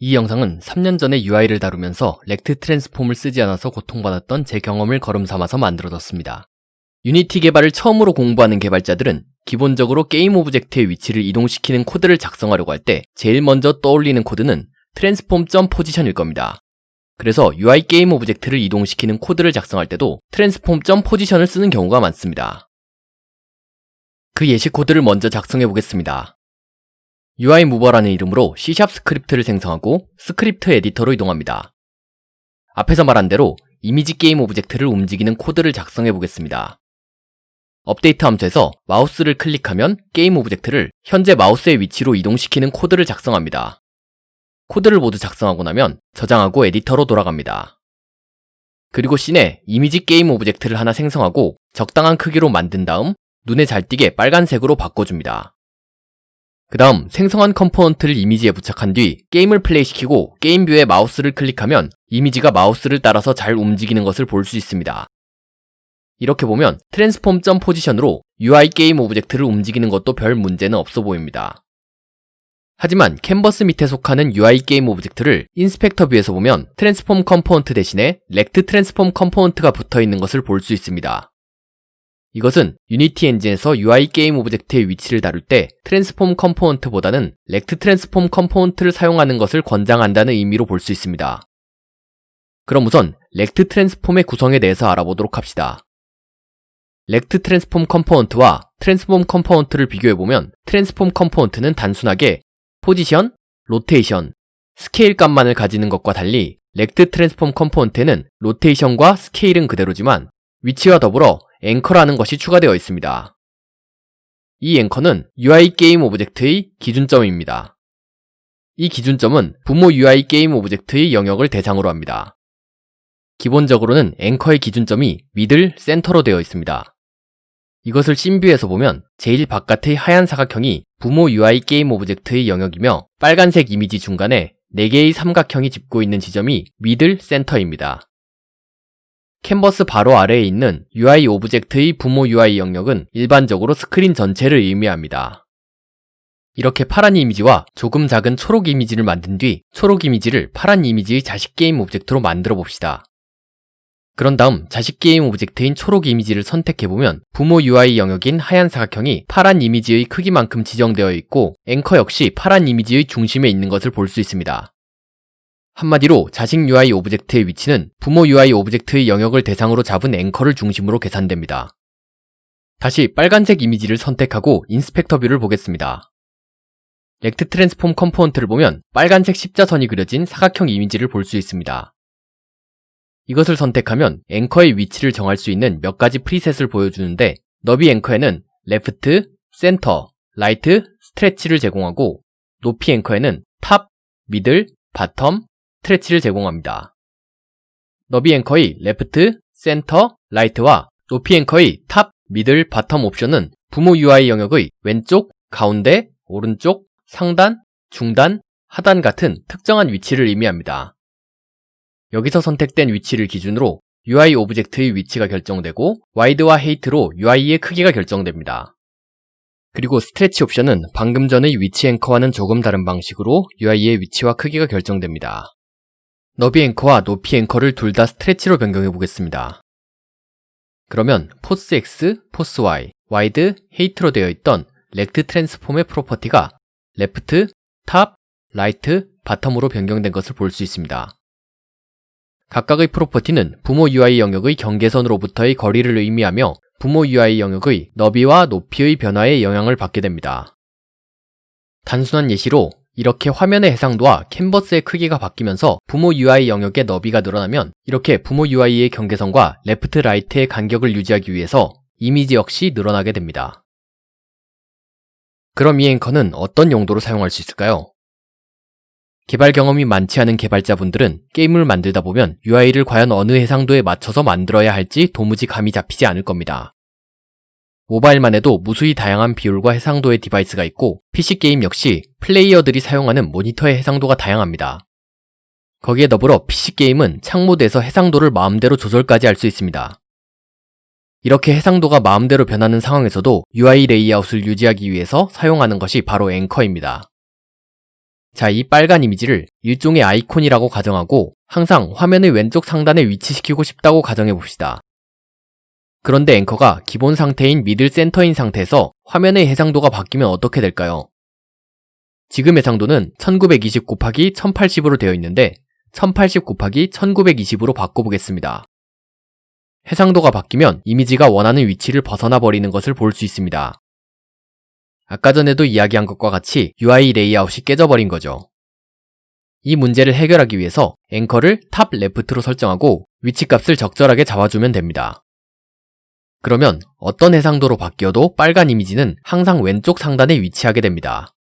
이 영상은 3년 전에 UI를 다루면서 렉트 트랜스폼을 쓰지 않아서 고통받았던 제 경험을 거름 삼아서 만들어졌습니다. 유니티 개발을 처음으로 공부하는 개발자들은 기본적으로 게임 오브젝트의 위치를 이동시키는 코드를 작성하려고 할 때 제일 먼저 떠올리는 코드는 transform.position일 겁니다. 그래서 UI 게임 오브젝트를 이동시키는 코드를 작성할 때도 transform.position을 쓰는 경우가 많습니다. 그 예시 코드를 먼저 작성해 보겠습니다. UI 무버라는 이름으로 C# 스크립트를 생성하고 스크립트 에디터로 이동합니다. 앞에서 말한 대로 이미지 게임 오브젝트를 움직이는 코드를 작성해 보겠습니다. 업데이트 함수에서 마우스를 클릭하면 게임 오브젝트를 현재 마우스의 위치로 이동시키는 코드를 작성합니다. 코드를 모두 작성하고 나면 저장하고 에디터로 돌아갑니다. 그리고 씬에 이미지 게임 오브젝트를 하나 생성하고 적당한 크기로 만든 다음 눈에 잘 띄게 빨간색으로 바꿔줍니다. 그 다음 생성한 컴포넌트를 이미지에 부착한 뒤 게임을 플레이시키고 게임 뷰에 마우스를 클릭하면 이미지가 마우스를 따라서 잘 움직이는 것을 볼 수 있습니다. 이렇게 보면 transform.position으로 UI 게임 오브젝트를 움직이는 것도 별 문제는 없어 보입니다. 하지만 캔버스 밑에 속하는 UI 게임 오브젝트를 인스펙터 뷰에서 보면 트랜스폼 컴포넌트 대신에 렉트 트랜스폼 컴포넌트가 붙어있는 것을 볼 수 있습니다. 이것은 유니티 엔진에서 UI 게임 오브젝트의 위치를 다룰 때 트랜스폼 컴포넌트보다는 렉트 트랜스폼 컴포넌트를 사용하는 것을 권장한다는 의미로 볼 수 있습니다. 그럼 우선 렉트 트랜스폼의 구성에 대해서 알아보도록 합시다. 렉트 트랜스폼 컴포넌트와 트랜스폼 컴포넌트를 비교해보면 트랜스폼 컴포넌트는 단순하게 포지션, 로테이션, 스케일 값만을 가지는 것과 달리 렉트 트랜스폼 컴포넌트에는 로테이션과 스케일은 그대로지만 위치와 더불어 앵커라는 것이 추가되어 있습니다. 이 앵커는 UI 게임 오브젝트의 기준점입니다. 이 기준점은 부모 UI 게임 오브젝트의 영역을 대상으로 합니다. 기본적으로는 앵커의 기준점이 미들, 센터로 되어 있습니다. 이것을 씬뷰에서 보면 제일 바깥의 하얀 사각형이 부모 UI 게임 오브젝트의 영역이며 빨간색 이미지 중간에 4개의 삼각형이 짚고 있는 지점이 미들, 센터입니다. 캔버스 바로 아래에 있는 UI 오브젝트의 부모 UI 영역은 일반적으로 스크린 전체를 의미합니다. 이렇게 파란 이미지와 조금 작은 초록 이미지를 만든 뒤 초록 이미지를 파란 이미지의 자식 게임 오브젝트로 만들어 봅시다. 그런 다음 자식 게임 오브젝트인 초록 이미지를 선택해보면 부모 UI 영역인 하얀 사각형이 파란 이미지의 크기만큼 지정되어 있고 앵커 역시 파란 이미지의 중심에 있는 것을 볼 수 있습니다. 한마디로 자식 UI 오브젝트의 위치는 부모 UI 오브젝트의 영역을 대상으로 잡은 앵커를 중심으로 계산됩니다. 다시 빨간색 이미지를 선택하고 인스펙터 뷰를 보겠습니다. 렉트 트랜스폼 컴포넌트를 보면 빨간색 십자선이 그려진 사각형 이미지를 볼 수 있습니다. 이것을 선택하면 앵커의 위치를 정할 수 있는 몇 가지 프리셋을 보여주는데 너비 앵커에는 레프트, 센터, 라이트, 스트레치를 제공하고 높이 앵커에는 탑, 미들, 바텀, 스트레치를 제공합니다. 너비 앵커의 레프트, 센터, 라이트와 높이 앵커의 탑, 미들, 바텀 옵션은 부모 UI 영역의 왼쪽, 가운데, 오른쪽, 상단, 중단, 하단 같은 특정한 위치를 의미합니다. 여기서 선택된 위치를 기준으로 UI 오브젝트의 위치가 결정되고 와이드와 헤이트로 UI의 크기가 결정됩니다. 그리고 스트레치 옵션은 방금 전의 위치 앵커와는 조금 다른 방식으로 UI의 위치와 크기가 결정됩니다. 너비 앵커와 높이 앵커를 둘 다 스트레치로 변경해 보겠습니다. 그러면 포스 X, 포스 Y, 와이드, 헤이트로 되어 있던 렉트 트랜스폼의 프로퍼티가 레프트, 탑, 라이트, 바텀으로 변경된 것을 볼 수 있습니다. 각각의 프로퍼티는 부모 UI 영역의 경계선으로부터의 거리를 의미하며 부모 UI 영역의 너비와 높이의 변화에 영향을 받게 됩니다. 단순한 예시로 이렇게 화면의 해상도와 캔버스의 크기가 바뀌면서 부모 UI 영역의 너비가 늘어나면 이렇게 부모 UI의 경계선과 레프트, 라이트의 간격을 유지하기 위해서 이미지 역시 늘어나게 됩니다. 그럼 이 앵커는 어떤 용도로 사용할 수 있을까요? 개발 경험이 많지 않은 개발자분들은 게임을 만들다 보면 UI를 과연 어느 해상도에 맞춰서 만들어야 할지 도무지 감이 잡히지 않을 겁니다. 모바일만 해도 무수히 다양한 비율과 해상도의 디바이스가 있고 PC게임 역시 플레이어들이 사용하는 모니터의 해상도가 다양합니다. 거기에 더불어 PC게임은 창모드에서 해상도를 마음대로 조절까지 할 수 있습니다. 이렇게 해상도가 마음대로 변하는 상황에서도 UI 레이아웃을 유지하기 위해서 사용하는 것이 바로 앵커입니다. 자, 이 빨간 이미지를 일종의 아이콘이라고 가정하고 항상 화면의 왼쪽 상단에 위치시키고 싶다고 가정해 봅시다. 그런데 앵커가 기본 상태인 미들 센터인 상태에서 화면의 해상도가 바뀌면 어떻게 될까요? 지금 해상도는 1920 곱하기 1080으로 되어 있는데 1080 곱하기 1920으로 바꿔보겠습니다. 해상도가 바뀌면 이미지가 원하는 위치를 벗어나 버리는 것을 볼 수 있습니다. 아까 전에도 이야기한 것과 같이 UI 레이아웃이 깨져버린 거죠. 이 문제를 해결하기 위해서 앵커를 탑 레프트로 설정하고 위치값을 적절하게 잡아주면 됩니다. 그러면 어떤 해상도로 바뀌어도 빨간 이미지는 항상 왼쪽 상단에 위치하게 됩니다.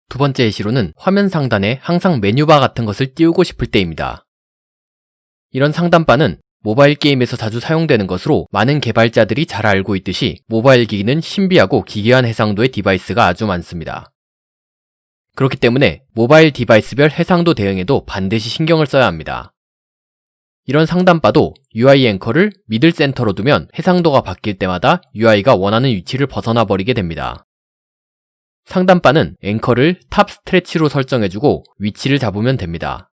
두 번째 예시로는 화면 상단에 항상 메뉴바 같은 것을 띄우고 싶을 때입니다. 이런 상단바는 모바일 게임에서 자주 사용되는 것으로 많은 개발자들이 잘 알고 있듯이 모바일 기기는 신비하고 기괴한 해상도의 디바이스가 아주 많습니다. 그렇기 때문에 모바일 디바이스별 해상도 대응에도 반드시 신경을 써야 합니다. 이런 상단바도 UI 앵커를 미들 센터로 두면 해상도가 바뀔 때마다 UI가 원하는 위치를 벗어나 버리게 됩니다. 상단바는 앵커를 탑 스트레치로 설정해주고 위치를 잡으면 됩니다.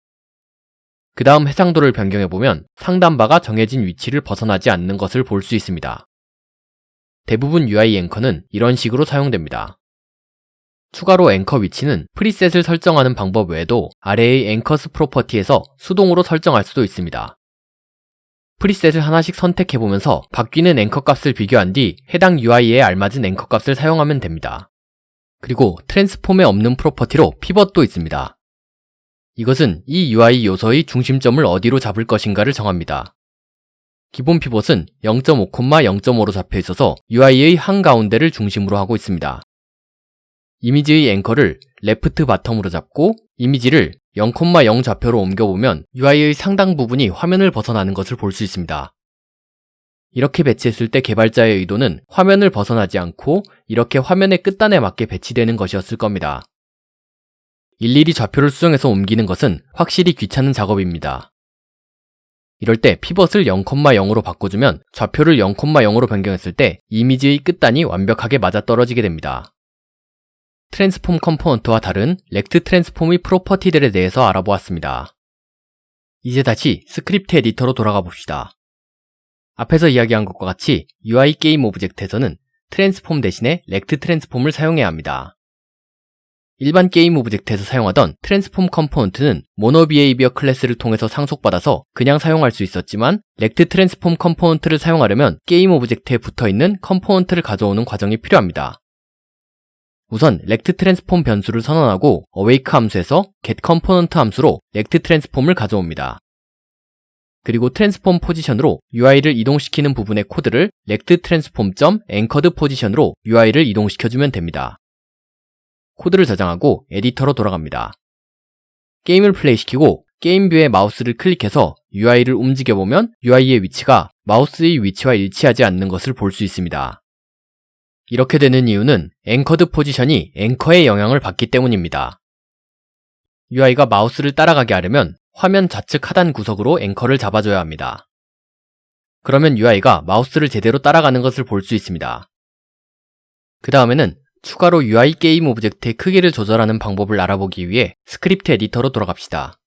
그 다음 해상도를 변경해보면 상단바가 정해진 위치를 벗어나지 않는 것을 볼 수 있습니다. 대부분 UI 앵커는 이런 식으로 사용됩니다. 추가로 앵커 위치는 프리셋을 설정하는 방법 외에도 아래의 앵커스 프로퍼티에서 수동으로 설정할 수도 있습니다. 프리셋을 하나씩 선택해보면서 바뀌는 앵커 값을 비교한 뒤 해당 UI에 알맞은 앵커 값을 사용하면 됩니다. 그리고 트랜스폼에 없는 프로퍼티로 피벗도 있습니다. 이것은 이 UI 요소의 중심점을 어디로 잡을 것인가를 정합니다. 기본 피벗은 0.5, 0.5로 잡혀 있어서 UI의 한가운데를 중심으로 하고 있습니다. 이미지의 앵커를 레프트 바텀으로 잡고 이미지를 0,0 좌표로 옮겨보면 UI의 상당 부분이 화면을 벗어나는 것을 볼 수 있습니다. 이렇게 배치했을 때 개발자의 의도는 화면을 벗어나지 않고 이렇게 화면의 끝단에 맞게 배치되는 것이었을 겁니다. 일일이 좌표를 수정해서 옮기는 것은 확실히 귀찮은 작업입니다. 이럴 때 피벗을 0,0으로 바꿔주면 좌표를 0,0으로 변경했을 때 이미지의 끝단이 완벽하게 맞아떨어지게 됩니다. 트랜스폼 컴포넌트와 다른 렉트 트랜스폼의 프로퍼티들에 대해서 알아보았습니다. 이제 다시 스크립트 에디터로 돌아가 봅시다. 앞에서 이야기한 것과 같이 UI 게임 오브젝트에서는 트랜스폼 대신에 렉트 트랜스폼을 사용해야 합니다. 일반 게임 오브젝트에서 사용하던 트랜스폼 컴포넌트는 모노 비헤이비어 클래스를 통해서 상속받아서 그냥 사용할 수 있었지만 렉트 트랜스폼 컴포넌트를 사용하려면 게임 오브젝트에 붙어있는 컴포넌트를 가져오는 과정이 필요합니다. 우선 렉트 트랜스폼 변수를 선언하고 awake 함수에서 getComponent 함수로 렉트 트랜스폼을 가져옵니다. 그리고 트랜스폼 포지션으로 UI를 이동시키는 부분의 코드를 렉트 트랜스폼.anchored 포지션으로 UI를 이동시켜주면 됩니다. 코드를 저장하고 에디터로 돌아갑니다. 게임을 플레이시키고 게임 뷰에 마우스를 클릭해서 UI를 움직여보면 UI의 위치가 마우스의 위치와 일치하지 않는 것을 볼 수 있습니다. 이렇게 되는 이유는 앵커드 포지션이 앵커의 영향을 받기 때문입니다. UI가 마우스를 따라가게 하려면 화면 좌측 하단 구석으로 앵커를 잡아줘야 합니다. 그러면 UI가 마우스를 제대로 따라가는 것을 볼 수 있습니다. 그 다음에는 추가로 UI 게임 오브젝트의 크기를 조절하는 방법을 알아보기 위해 스크립트 에디터로 돌아갑시다.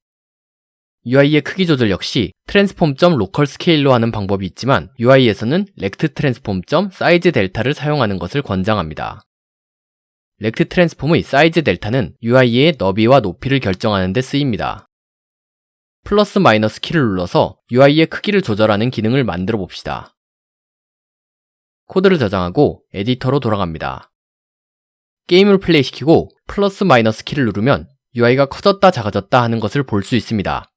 UI의 크기 조절 역시 transform.localscale로 하는 방법이 있지만 UI에서는 rect transform.size delta를 사용하는 것을 권장합니다. rect transform의 size delta는 UI의 너비와 높이를 결정하는 데 쓰입니다. 플러스 마이너스 키를 눌러서 UI의 크기를 조절하는 기능을 만들어 봅시다. 코드를 저장하고 에디터로 돌아갑니다. 게임을 플레이시키고 플러스 마이너스 키를 누르면 UI가 커졌다 작아졌다 하는 것을 볼 수 있습니다.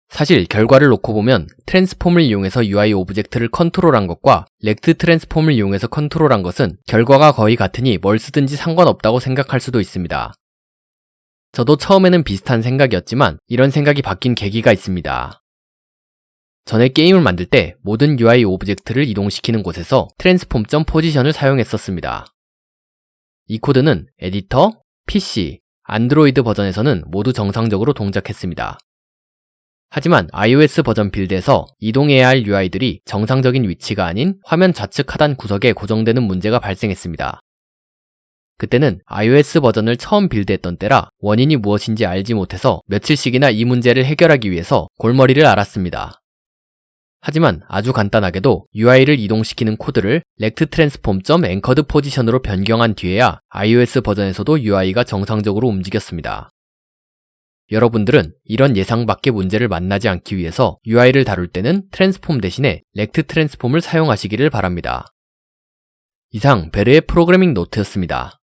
사실 결과를 놓고 보면 트랜스폼을 이용해서 UI 오브젝트를 컨트롤한 것과 렉트 트랜스폼을 이용해서 컨트롤한 것은 결과가 거의 같으니 뭘 쓰든지 상관없다고 생각할 수도 있습니다. 저도 처음에는 비슷한 생각이었지만 이런 생각이 바뀐 계기가 있습니다. 전에 게임을 만들 때 모든 UI 오브젝트를 이동시키는 곳에서 transform.position을 사용했었습니다. 이 코드는 에디터, PC, 안드로이드 버전에서는 모두 정상적으로 동작했습니다. 하지만 iOS 버전 빌드에서 이동해야 할 UI들이 정상적인 위치가 아닌 화면 좌측 하단 구석에 고정되는 문제가 발생했습니다. 그때는 iOS 버전을 처음 빌드했던 때라 원인이 무엇인지 알지 못해서 며칠씩이나 이 문제를 해결하기 위해서 골머리를 앓았습니다. 하지만 아주 간단하게도 UI를 이동시키는 코드를 rectTransform.Anchored 포지션으로 변경한 뒤에야 iOS 버전에서도 UI가 정상적으로 움직였습니다. 여러분들은 이런 예상 밖의 문제를 만나지 않기 위해서 UI를 다룰 때는 트랜스폼 대신에 rectTransform을 사용하시기를 바랍니다. 이상 베르의 프로그래밍 노트였습니다.